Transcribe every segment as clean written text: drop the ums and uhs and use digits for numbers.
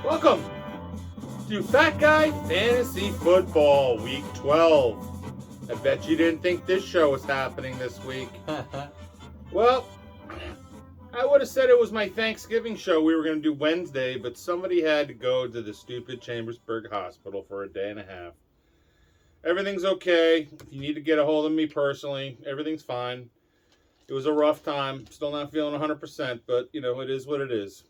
Welcome to Fat Guy Fantasy Football Week 12. I bet you didn't think this show was happening this week. Well, I would have said it was my Thanksgiving show we were going to do Wednesday, but somebody had to go to the stupid Chambersburg Hospital for a day and a half. Everything's okay. If you need to get a hold of me personally, everything's fine. It was a rough time. Still not feeling 100%, but, it is what it is.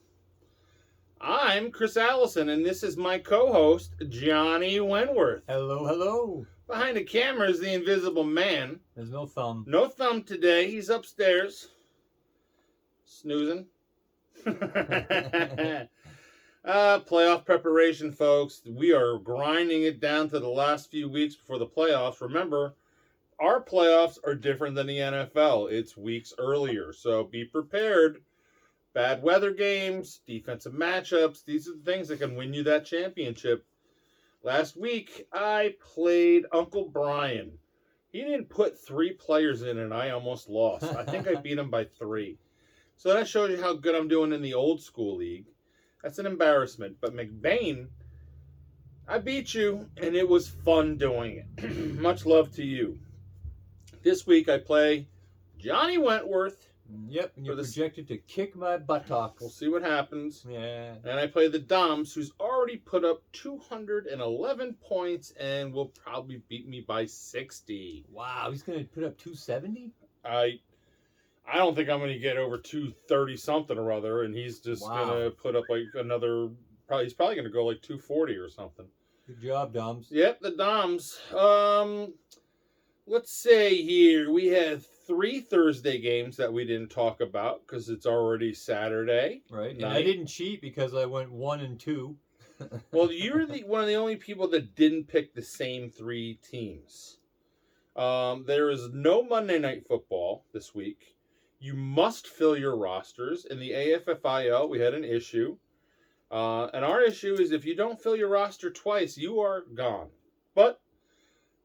I'm Chris Allison, and this is my co-host, Johnny Wentworth. Hello, hello. Behind the camera is the Invisible Man. There's no thumb. No thumb today. He's upstairs. Snoozing. Playoff preparation, folks. We are grinding it down to the last few weeks before the playoffs. Remember, our playoffs are different than the NFL. It's weeks earlier, so be prepared. Bad weather games, defensive matchups, these are the things that can win you that championship. Last week, I played Uncle Brian. He didn't put 3 players in, and I almost lost. I think I beat him by 3. So that shows you how good I'm doing in the old school league. That's an embarrassment. But McBain, I beat you, and it was fun doing it. Much love to you. This week, I play Johnny Wentworth. Yep, and you're projected to kick my buttock. We'll see what happens. Yeah. And I play the Doms, who's already put up 211 points and will probably beat me by 60. Wow, he's going to put up 270? I don't think I'm going to get over 230 something or other, and he's just going to put up like another. He's probably going to go like 240 or something. Good job, Doms. Yep, the Doms. Let's say here we have 3 Thursday games that we didn't talk about because it's already Saturday. Right, and I didn't cheat because I went 1 and 2. Well, you're one of the only people that didn't pick the same 3 teams. There is no Monday Night Football this week. You must fill your rosters. In the AFFIL, we had an issue. And our issue is if you don't fill your roster twice, you are gone. But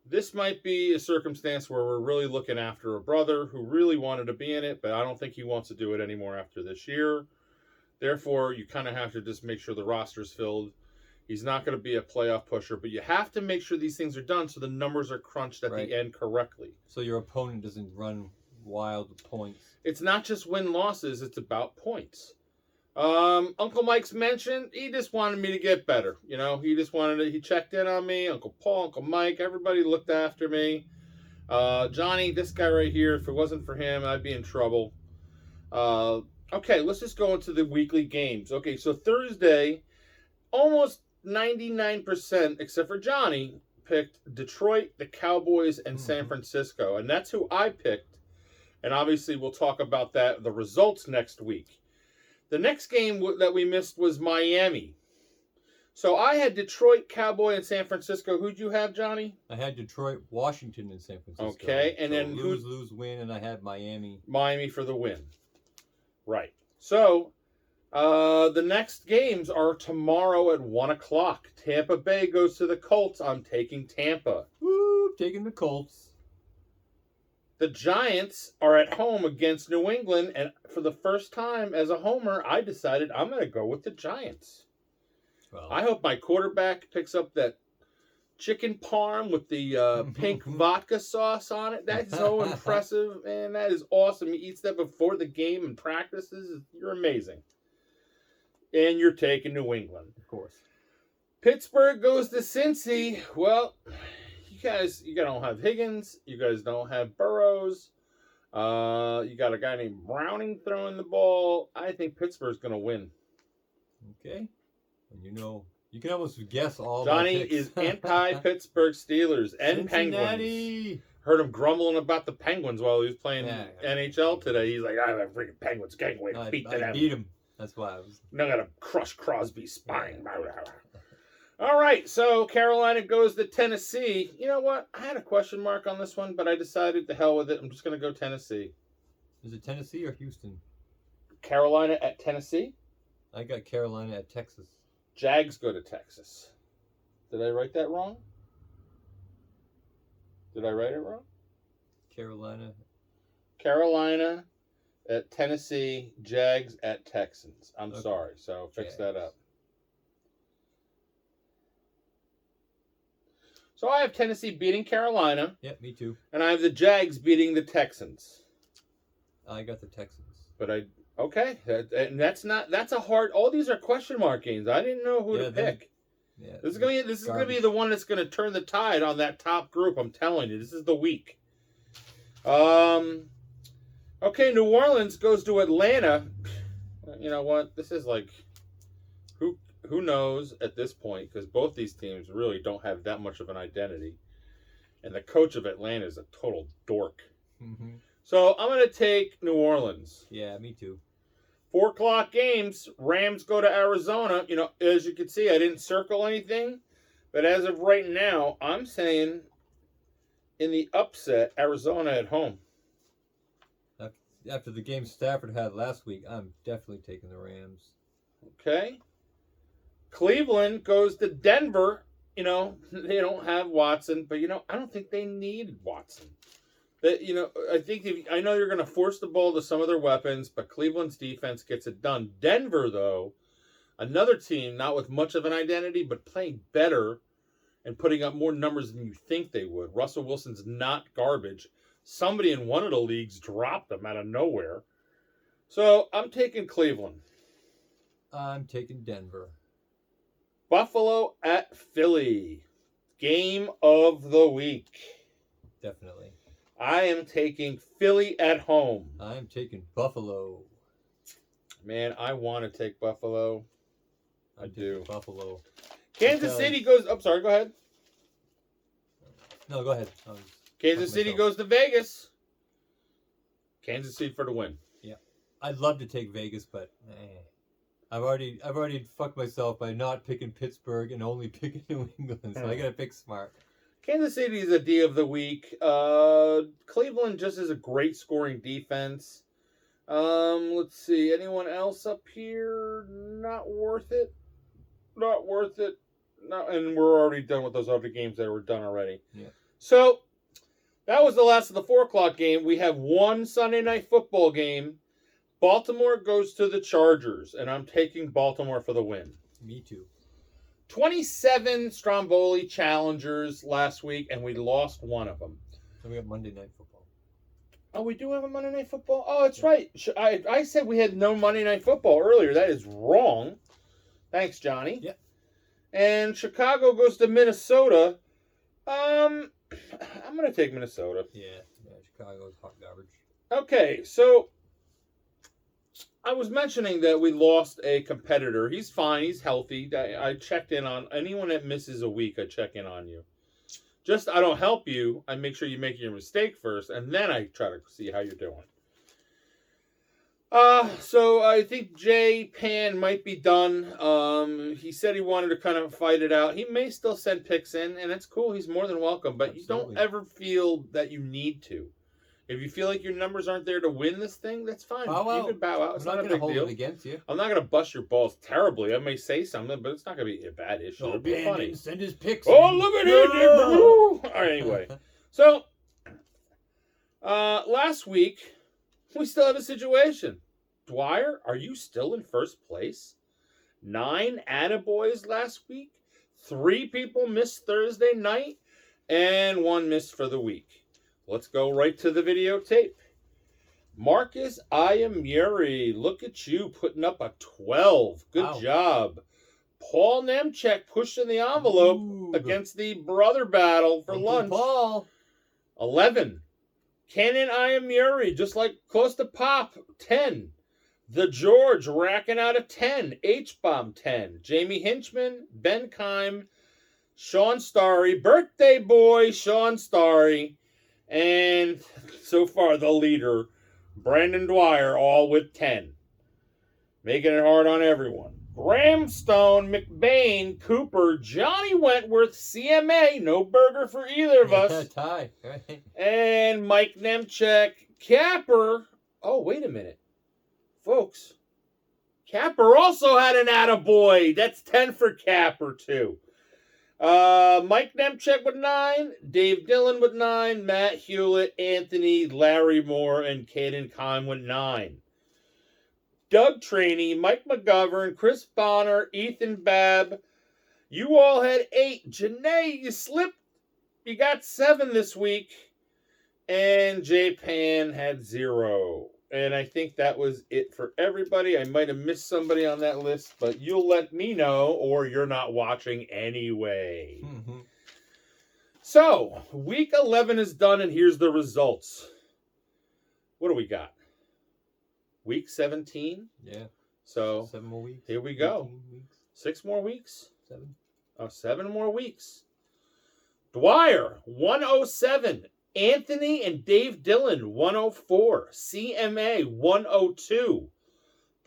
this might be a circumstance where we're really looking after a brother who really wanted to be in it, but I don't think he wants to do it anymore after this year. Therefore, you kind of have to just make sure the roster's filled. He's not going to be a playoff pusher, but you have to make sure these things are done so the numbers are crunched at the end correctly. So your opponent doesn't run wild with points. It's not just win-losses, it's about points. Uncle Mike's mentioned, he just wanted me to get better. He checked in on me. Uncle Paul, Uncle Mike, everybody looked after me. Johnny, this guy right here, if it wasn't for him, I'd be in trouble. Okay, let's just go into the weekly games. Okay, so Thursday, almost 99%, except for Johnny, picked Detroit, the Cowboys, and San Francisco. And that's who I picked. And obviously, we'll talk about the results next week. The next game that we missed was Miami. So I had Detroit, Cowboy, and San Francisco. Who'd you have, Johnny? I had Detroit, Washington, and San Francisco. Okay, and so then lose, win, and I had Miami. Miami for the win. Right. So the next games are tomorrow at 1 o'clock. Tampa Bay goes to the Colts. I'm taking Tampa. Woo, taking the Colts. The Giants are at home against New England, and for the first time as a homer, I decided I'm going to go with the Giants. Well, I hope my quarterback picks up that chicken parm with the pink vodka sauce on it. That's so impressive, man. That is awesome. He eats that before the game and practices. You're amazing. And you're taking New England. Of course. Pittsburgh goes to Cincy. Well, you don't have Higgins. You guys don't have Burrows. You got a guy named Browning throwing the ball. I think Pittsburgh's going to win. Okay. And you can almost guess all Johnny my picks. is anti-Pittsburgh Steelers and Cincinnati. Penguins. Heard him grumbling about the Penguins while he was playing NHL today. He's like, I have freaking Penguins. Can't wait to beat them. I beat him. That's why I was. Now I got to crush Crosby's spine. All right, so Carolina goes to Tennessee. You know what? I had a question mark on this one, but I decided to hell with it. I'm just going to go Tennessee. Is it Tennessee or Houston? Carolina at Tennessee? I got Carolina at Texas. Jags go to Texas. Did I write that wrong? Did I write it wrong? Carolina at Tennessee, Jags at Texans. I'm sorry, so fix that up. So I have Tennessee beating Carolina, Yeah, me too. and I have the Jags beating the Texans. I got the Texans. But that's a hard. All these are question mark games. I didn't know who to pick. Yeah, This is gonna be the one that's gonna turn the tide on that top group. I'm telling you, this is the week. Okay, New Orleans goes to Atlanta. You know what? This is like, who knows at this point, because both these teams really don't have that much of an identity, and the coach of Atlanta is a total dork. Mm-hmm. So I'm gonna take New Orleans. Yeah, me too. 4:00 games. Rams go to Arizona. You know, as you can see, I didn't circle anything, but as of right now, I'm saying in the upset, Arizona at home. After the game Stafford had last week, I'm definitely taking the Rams. Okay. Cleveland goes to Denver. You know, they don't have Watson, but, you know, I don't think they need Watson. That, you know, I know you're going to force the ball to some of their weapons, but Cleveland's defense gets it done. Denver, though, another team not with much of an identity, but playing better and putting up more numbers than you think they would. Russell Wilson's not garbage. Somebody in one of the leagues dropped him out of nowhere. So I'm taking Cleveland. I'm taking Denver. Buffalo at Philly. Game of the week. Definitely. I am taking Philly at home. I'm taking Buffalo. Man, I want to take Buffalo. I do. Buffalo. Kansas City goes... I'm sorry, go ahead. No, go ahead. Kansas City goes to Vegas. Kansas City for the win. Yeah. I'd love to take Vegas, but I've already fucked myself by not picking Pittsburgh and only picking New England, so I gotta pick smart. Kansas City is a D of the week. Cleveland just is a great scoring defense. Let's see. Anyone else up here? Not worth it. Not worth it. No, and we're already done with those other games that were done already. Yeah. So that was the last of the 4:00 game. We have one Sunday night football game. Baltimore goes to the Chargers, and I'm taking Baltimore for the win. Me too. 27 Stromboli challengers last week, and we lost one of them. So we got Monday Night Football. Oh, we do have a Monday Night Football? Oh, that's right. I said we had no Monday Night Football earlier. That is wrong. Thanks, Johnny. Yeah. And Chicago goes to Minnesota. I'm going to take Minnesota. Yeah, Chicago's hot garbage. Okay, so I was mentioning that we lost a competitor. He's fine. He's healthy. I checked in on anyone that misses a week. I check in on you. Just, I don't help you. I make sure you make your mistake first, and then I try to see how you're doing. So I think Jay Pan might be done. He said he wanted to kind of fight it out. He may still send picks in, and it's cool. He's more than welcome, but Absolutely. You don't ever feel that you need to. If you feel like your numbers aren't there to win this thing, that's fine. You can bow out. It's not a big deal. It against you. I'm not going to bust your balls terribly. I may say something, but it's not going to be a bad issue. It'll be funny. Send his picks. Oh, look at him! All right, anyway. So, last week, we still have a situation. Dwyer, are you still in first place? 9 attaboys last week. 3 people missed Thursday night, and 1 missed for the week. Let's go right to the videotape. Marcus Iamuri, look at you putting up a 12. Good job. Paul Nemchek pushing the envelope against the brother battle for lunch. Paul. 11. Kenan Iamuri, just like close to Pop, 10. The George racking out a 10. H-Bomb 10. Jamie Hinchman, Ben Kime, Sean Starry, birthday boy Sean Starry, and so far the leader, Brandon Dwyer, all with 10. Making it hard on everyone. Graham Stone, McBain, Cooper, Johnny Wentworth, CMA, no burger for either of us. Tie. And Mike Nemchek, Capper. Oh, wait a minute. Folks, Capper also had an attaboy. That's 10 for Capper, too. Mike Nemchek with 9, Dave Dillon with 9, Matt Hewlett, Anthony, Larry Moore, and Caden Kime with 9. Doug Traney, Mike McGovern, Chris Bonner, Ethan Babb. You all had 8. Janae, you slipped you got 7 this week, and J-Pan had 0. And I think that was it for everybody. I might have missed somebody on that list, but you'll let me know, or you're not watching anyway. Mm-hmm. So, week 11 is done, and here's the results. What do we got? Week 17? Yeah. So, 7 more weeks. Here we go. 18 weeks. 6 more weeks? 7. Oh, 7 more weeks. Dwyer, 107. Anthony and Dave Dillon, 104. CMA, 102.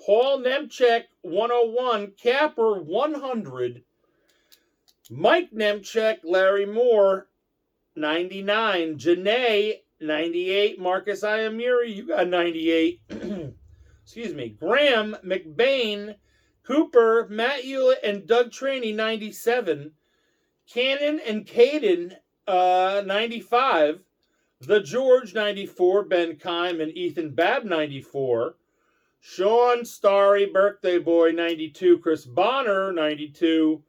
Paul Nemchek, 101. Capper, 100. Mike Nemchek, Larry Moore, 99. Janae, 98. Marcus Iamiri, you got 98. Excuse me. Graham, McBain, Cooper, Matt Hewlett, and Doug Traney, 97. Cannon and Caden, 95. The George, 94. Ben Kime and Ethan Babb, 94. Sean Starry, birthday boy, 92. Chris Bonner, 92.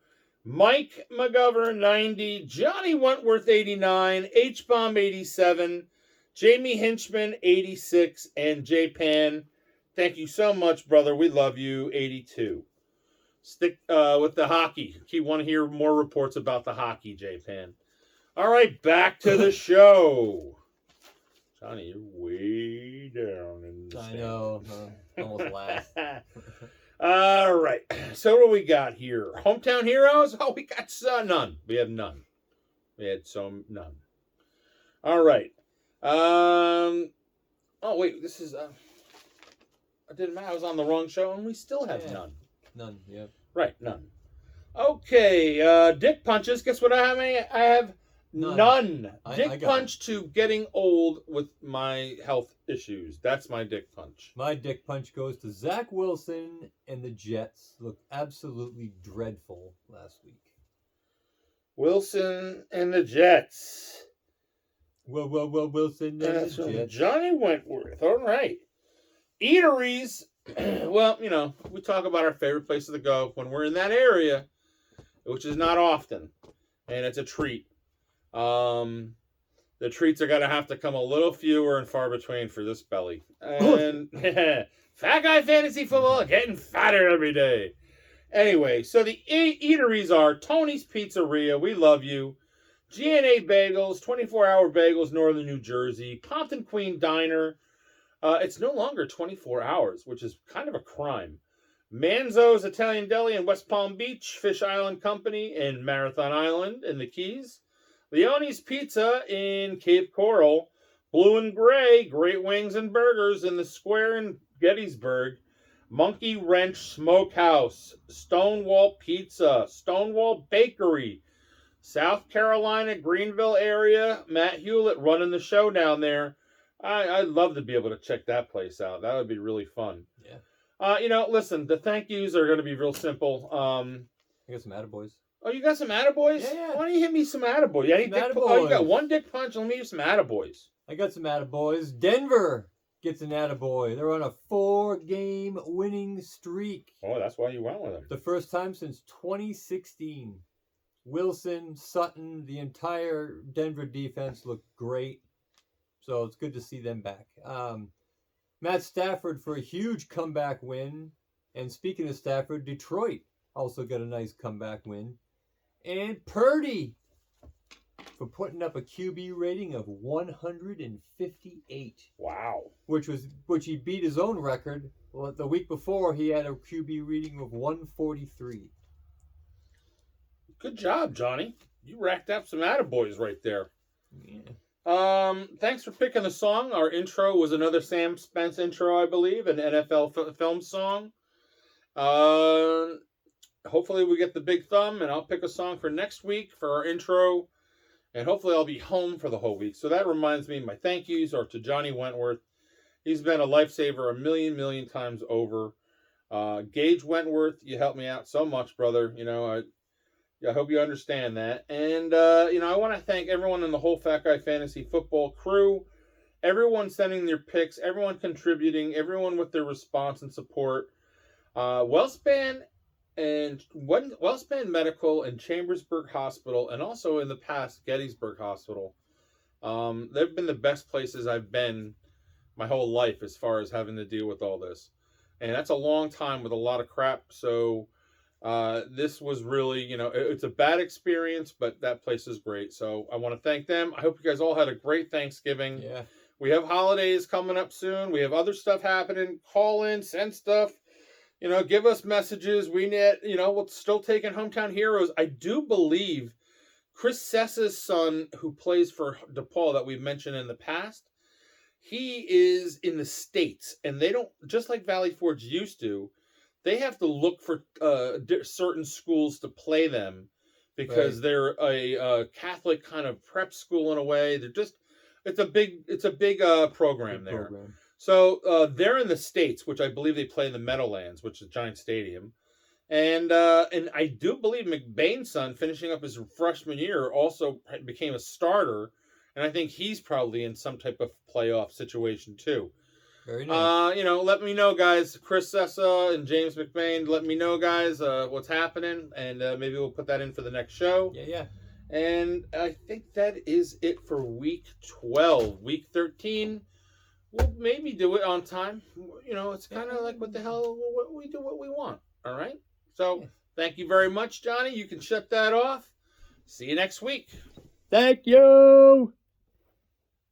Mike McGovern, 90. Johnny Wentworth, 89. H-Bomb, 87. Jamie Hinchman, 86. And J-Pan, thank you so much, brother. We love you, 82. Stick with the hockey. Keep want to hear more reports about the hockey, J-Pan. All right, back to the show. Johnny, you're way down in the I standings. know. Almost last. All right. So what do we got here? Hometown heroes? Oh, we got none. We have none. We had none. All right. Oh wait, this is I didn't matter. I was on the wrong show, and we still have none. None. Yep. Right, none. Okay, dick punches. Guess what I have? None. Dick punch to getting old with my health issues. That's my dick punch. My dick punch goes to Zach Wilson and the Jets. Looked absolutely dreadful last week. Wilson and the Jets. Well, Wilson and That's the Jets. Johnny Wentworth. All right. Eateries. Well, you know, we talk about our favorite places to go when we're in that area, which is not often, and it's a treat. The treats are going to have to come a little fewer and far between for this belly. And Fat Guy Fantasy Football getting fatter every day. Anyway, so the eateries are Tony's Pizzeria, we love you. G&A Bagels, 24-hour bagels, Northern New Jersey. Pompton Queen Diner. It's no longer 24 hours, which is kind of a crime. Manzo's Italian Deli in West Palm Beach. Fish Island Company in Marathon Island in the Keys. Leone's Pizza in Cape Coral. Blue and Gray, great wings and burgers in the Square in Gettysburg. Monkey Wrench Smokehouse. Stonewall Pizza. Stonewall Bakery. South Carolina, Greenville area. Matt Hewlett running the show down there. I'd love to be able to check that place out. That would be really fun. Yeah. You know, listen, the thank yous are going to be real simple. I got some attaboys. Oh, you got some attaboys? Yeah. Why don't you hit me some attaboys? You got one dick punch. Let me hear some attaboys. I got some attaboys. Denver gets an attaboy. They're on a 4-game winning streak. Oh, that's why you went with them. The first time since 2016. Wilson, Sutton, the entire Denver defense looked great. So it's good to see them back. Matt Stafford for a huge comeback win. And speaking of Stafford, Detroit also got a nice comeback win. And Purdy for putting up a QB rating of 158. Wow. Which he beat his own record. Well, the week before he had a QB rating of 143. Good job, Johnny. You racked up some attaboys right there. Yeah. Thanks for picking the song. Our intro was another Sam Spence intro, I believe, an NFL film song. Hopefully we get the big thumb, and I'll pick a song for next week for our intro, and hopefully I'll be home for the whole week. So that reminds me, my thank yous are to Johnny Wentworth. He's been a lifesaver a million times over. Gage Wentworth, you helped me out so much, brother. You know, I hope you understand that. And, you know, I want to thank everyone in the whole Fat Guy Fantasy Football crew, everyone sending their picks, everyone contributing, everyone with their response and support. WellSpan and WellSpan Medical and Chambersburg Hospital, and also in the past Gettysburg Hospital. They've been the best places I've been my whole life as far as having to deal with all this, and that's a long time with a lot of crap. So this was really, it's a bad experience, but that place is great. So I want to thank them. I hope you guys all had a great Thanksgiving. Yeah. We have holidays coming up soon. We have other stuff happening. Call in, send stuff. Give us messages. We need, we're still taking Hometown Heroes. I do believe Chris Sessa's son, who plays for DePaul that we've mentioned in the past, he is in the States, and they don't, just like Valley Forge used to, they have to look for certain schools to play them because Right. they're a Catholic kind of prep school in a way. They're just, it's a big program Good there. program. So they're in the States, which I believe they play in the Meadowlands, which is a giant stadium. And I do believe McBain's son, finishing up his freshman year, also became a starter. And I think he's probably in some type of playoff situation too. Very nice. Let me know, guys. Chris Sessa and James McBain, let me know, guys, what's happening. And maybe we'll put that in for the next show. Yeah. And I think that is it for week 12. Week 13, we'll maybe do it on time. It's kind of like, what the hell, we do what we want. All right? So, thank you very much, Johnny. You can shut that off. See you next week. Thank you.